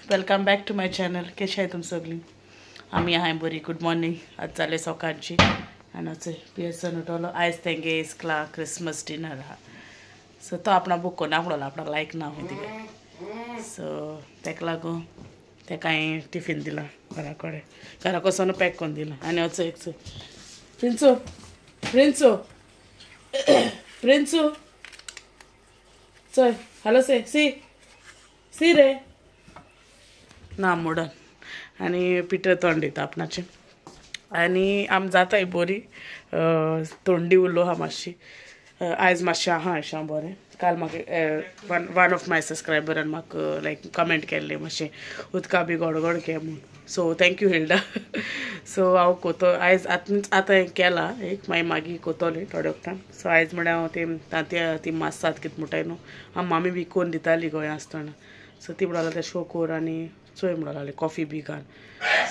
Welcome back to my channel. कशी आहे तुम सगळी? आम्ही आहे बरी. Good morning. आज जाले सकाळची आणि आज पियसन उठवलं. आयज तेंगे इसकला क्रिसमस डिनर हा. सो तो आपणा बुक ना पडला आपणा लायक ना होती काय. सो तेका लागून तेका हांवें टिफिन दिला घरा कडेन. घरा कसोन पॅक करून दिला. आनी वचो एक प्रिंसू प्रिंसू प्रिंसू चल हॅलो से सी रे ना मोडन. आनी पिटर तोंड दिता आपणाचें. आनी आम जाताय बरी. तोंडी उरलो हा मातशी. आयज मातशें आहा अशें बरें. काल म्हाका वन ऑफ माय सबस्क्रायबरान म्हाका लायक कमेंट केल्लें मातशें उदका बी गडगड घे म्हूण. So thank you Hilda. सो हांव कोतो आयज आतां केलां एक मागीर कोतोलें थोडे वक्तान. सो आयज म्हळ्यार हांव ती मासात कितें म्हणटाय न्हू हांव मामी बी कोन्न दिताली गोंया आसतना. सो ती म्हणून ते शो कोर आनी चोय म्हणून लागले कॉफी बी घाल.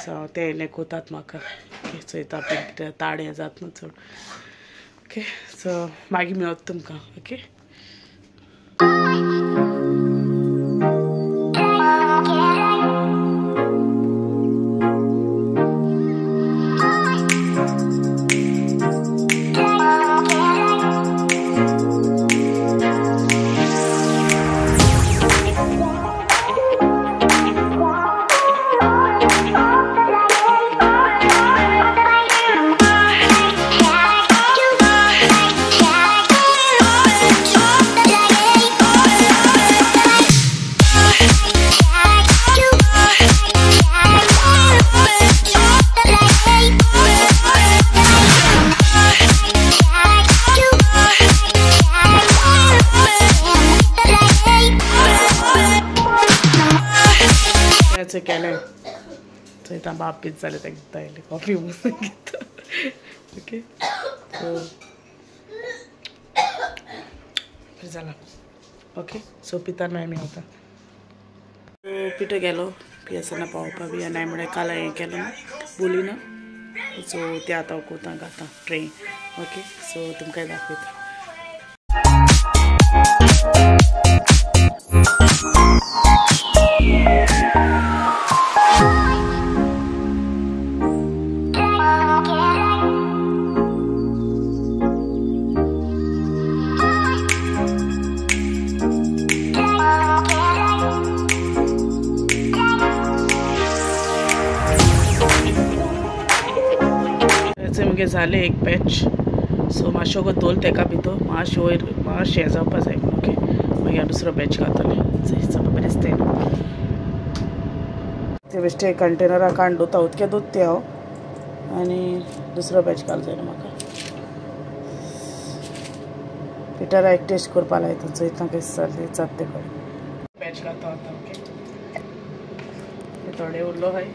सो हांव ते इल्लें कोतात म्हाका चोयता पीठ ताडें जाता न्हू चड. ओके सो मागीर मेळत तुमकां. ओके केलें चोयता बाप बीच जालें तें घेता येयलें कॉफी बसून घेता. ओके सो जाला. ओके सो पितान मागीर मेवता. पिठो गेलो पियसना पावोवपा बी. आनी हांवें म्हळ्यार काल हें केलो ना बोली ना. सो तें आतां हांव कोता घाता ट्रेन. ओके सो तुमकां दाखयता. मुगे जालें एक बॅच. सो मातशो गो दोल तेका भितर मातशें वयर मातशें हें जावपा जाय म्हणून. ओके मागीर हांव दुसरो बॅच घातलें. चोपा बरें दिसता न्हू ते बेश्टे कंटेनरां काडून दोता उदकें दोत्ते हांव. आनी दुसरो बॅच घाल जाय म्हाका. पिटरा एक टेस्ट करपा लायता चोयता कशें जालें जाता ते कडेन बॅच घालता आतां. ओके थोडे उरलो हाय.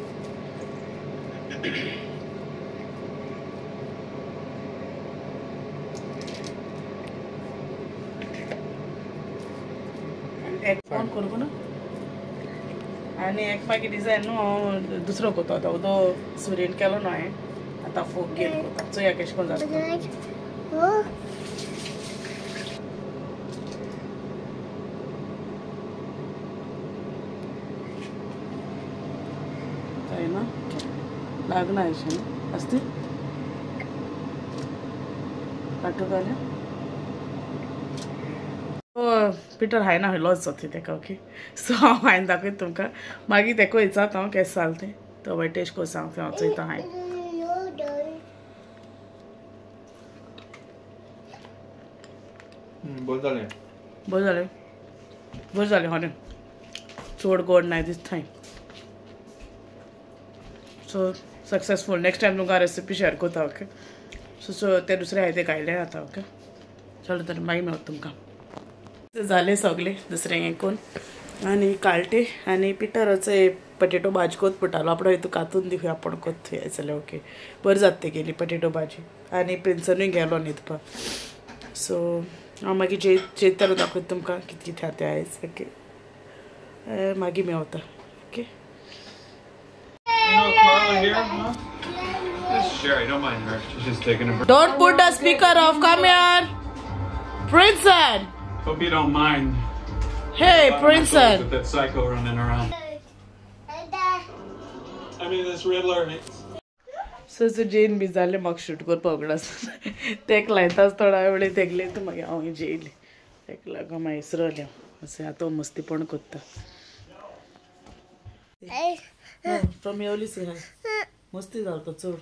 एक फोन करू ना आनी एक मागीर डिजायन न्हू हांव दुसरो कोतो आतां उदो सुरेन केलो न्हू हांवें आतां फोक घेवन कोता. चोया कशें करून जाता. जायना लागना अशें न्हू आसती काटू घाल्या. पिटर हाय ना लॉस जाता तेका. ओके सो हांव हांवें दाखयता तुमकां. मागीर तेका विचारता हांव केशें जालें तें. तो बाय टेस्ट करून सांगता हांव चोयता हांवें. बरें जालें हॉने चड गोड नाय दिसता. सो सक्सेसफूल. नेक्स्ट टायम तुमकां रेसिपी शेअर करता. ओके सो ते दुसरे हाय ते घायले आतां. ओके चलो तर मागीर मेळत तुमकां. जालें सगलें दुसरें हें करून आनी काळटे आनी पिटराचो पटेटो भाजी कोत पडटालो. आपण हितू कातून दिवया आपण कोत हें जाल्यार. ओके बरें जाता ते गेली पटेटो भाजी. आनी प्रिंसनूय गेलो न्हिदपा. सो हांव मागीर जेयताना दाखयता तुमकां कितें कितें आहा तें आयज. ओके मागीर Mewat. Okay Sure, I don't mind her. She's just taking a break. Don't put the speaker off. Come here. Princeton. Hope you don't mind. Hey, Princess. With that psycho running around. I mean, this Riddler. So Jane बी जाले म्हाका shoot करपाक उगडास तेक लायताच थोडा वेळ तेगले तूं मागीर हांव जेयली तेका लागून मागीर इसरले अशें आतां मस्तीपण करता फ्रॉम येवली से मस्ती जाता चड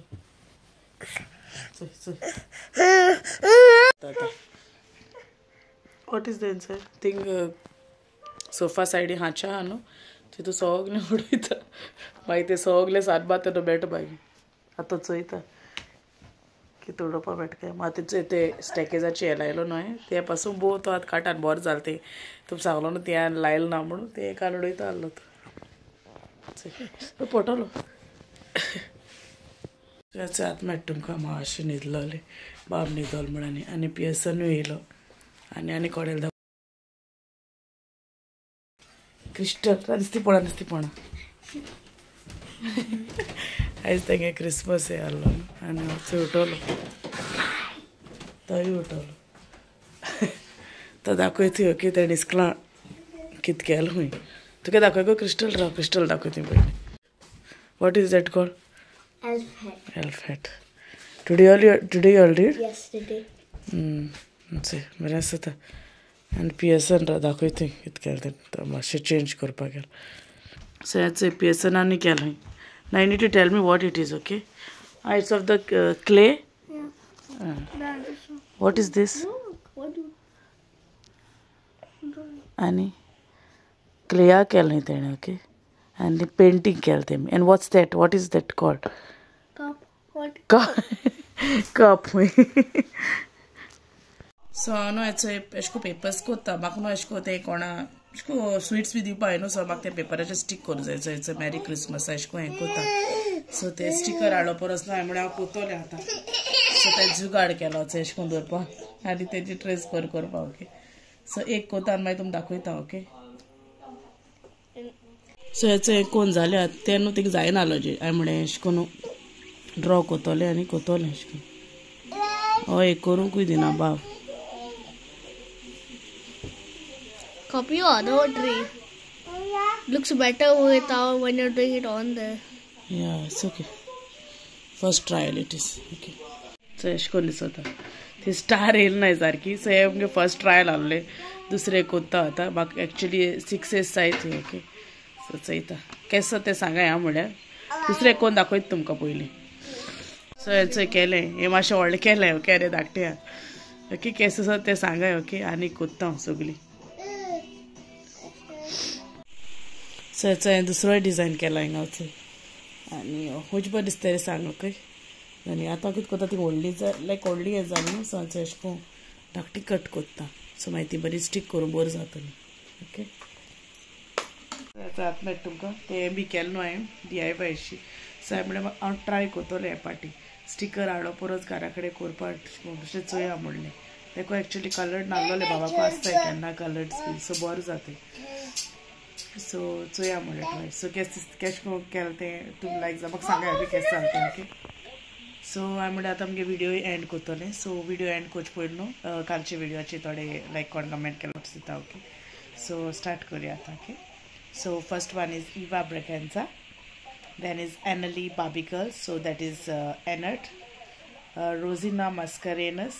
what is the inside thing sofa सायडी हाच्या आहा न्हू तितू सगलें उडयता मागीर ते सगलें सात बात मेळटा मागीर आतां चोयता कितें उडोवपा मेळटा काय मागीर ते स्टॅकेजाची हे लायलो न्हू हांवें ते पासून बो तो आतां काटान बरो जालें ते तुमी सांगलो न्हू ते हांवें लायलो ना म्हणून ते एकान उडयता आहलो तो पटलो आतां मेळटा तुमकां मातशें न्हिदलोलें बाब न्हिदलो म्हणून आनी पियसनूय येयलो आनी कोडेल क्रिस्टल नुस्तीपणा आयज तेंगे क्रिसमस हे आहलो आनी हांव उठलो तोय उठलो तो दाखयती ओके तेणें इस्कलां कितें केलें खूंय तुका दाखय गो क्रिस्टल दाखयती पयलीं what is that called elf hat. Today you all did? Yes, today. बरें आसा तर आनी पियसन दाखयती कितें केलें तें मातशें चेंज करपाक गेलें सो हेच पियसनांनी केलें now you need to tell me what it is, okay? It's of the clay. Yeah. What is this? Ani clay केलें तेणें, okay? And the painting केलें तेमी. And what's that? What is that called? Cup. What? Cup. So no, it's a एशको papers कोत्ता म्हाका न्हू एशको ते कोणा एशको स्वीट्स बी दिवपा न्हू सो म्हाका ते पेपराचेर स्टीक करूं जाय so it's a merry Christmas एशको हें कोत्ता सो ते स्टिकर हाडलो परस न्हू हांवें हांव कोतोलें आतां सो ते जुगाड केलो एशको दवरपा आनी तेजी ट्रेस करपा ओके सो एक कोता आनी मागीर तुमकां दाखयता ओके सो हेचो एक कोण जालें तें न्हू तिका जायना आहलो जे हांवें म्हणलें एशको न्हू ड्रॉ कोतोलें आनी कोतोलें एशको हय एक करूंकूय दिना बाब Copy your other tree. Looks better without when you're doing it on there. Yeah, it's okay. First trial it is. Okay. So एशको दिसता ती स्टार येयली नाय सारकी सो हे आमगे फर्स्ट ट्रायल आहले दुसरे कोत्ता आतां म्हाका एक्चुली 6 years जायत ओके सो चयता केसो ते सांगाय हांव म्हळ्यार दुसरे कोण दाखयता तुमकां पयलीं सो हेचो केलें हें मातशें व्हडलें केलें ओके आनी धाकटें ओके केसो ते सांगाय ओके आनी कोत्ता हांव सगळीं सो हेचो हांवें दुसरोय डिजायन केला हिंगाचो आनी खूब बरें दिसता तें सांग ओके आनी आतां कितें करता ती व्हडली लायक व्हडली हें जाली न्हू सो हांव एशें कोन्न धाकटी कट कोत्ता सो मागीर ती बरी स्टीक करून बरी जातली ओके हेचो आतां मेळटा तुमकां तें बी केलें न्हू हांवें DIY अशी सो हांवें म्हणलें हांव ट्राय कोतोलें हे पाटी स्टिकर हाडो परत घरा कडेन कोरपा अशें चोया म्हणलें तेका एक्चुली कलर्ड नासलोलें बाबाको आसताय केन्ना कलर्ड बी सो बरो जाता सो चोया म्हणलें ट्राय सो केश केलें तें तुमी लायक म्हाका सांगाय ओके केस जालें तें ओके सो हांवें म्हणलें आतां आमगे विडियो एंड कोतोलें सो विडियो एंड कोच पयलीं न्हू कालचे विडियोचे थोडे लायक कोण कमेंट केलो दिता ओके सो स्टार्ट करुया आतां okay so first one is Eva Braganza, then is Annalie Barbie, so that is Ennard, Rosina Mascarenhas,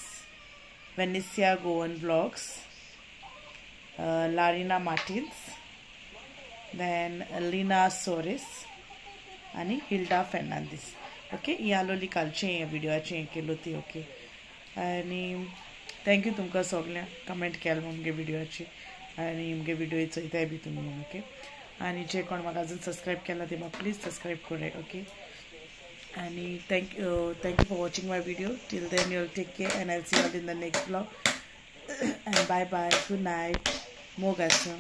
Venetia Gowan Vlogs, Larina Martins, then Lina Soares आणि Hilda Fernandez ओके ही आलोली कालचे विडियोचे हें केलो ती okay आनी thank you तुमकां सगळ्यांक comment केलें मुगे विडियोची आनी मुगे विडियो चोयताय बी तुमी ओके आनी जे कोण म्हाका अजून सबस्क्रायब केला ते म्हाका प्लीज सबस्क्रायब कराय ओके आनी thank you for watching my video till then you take care and I will see you all in the next blog and bye bye good night मोगाचो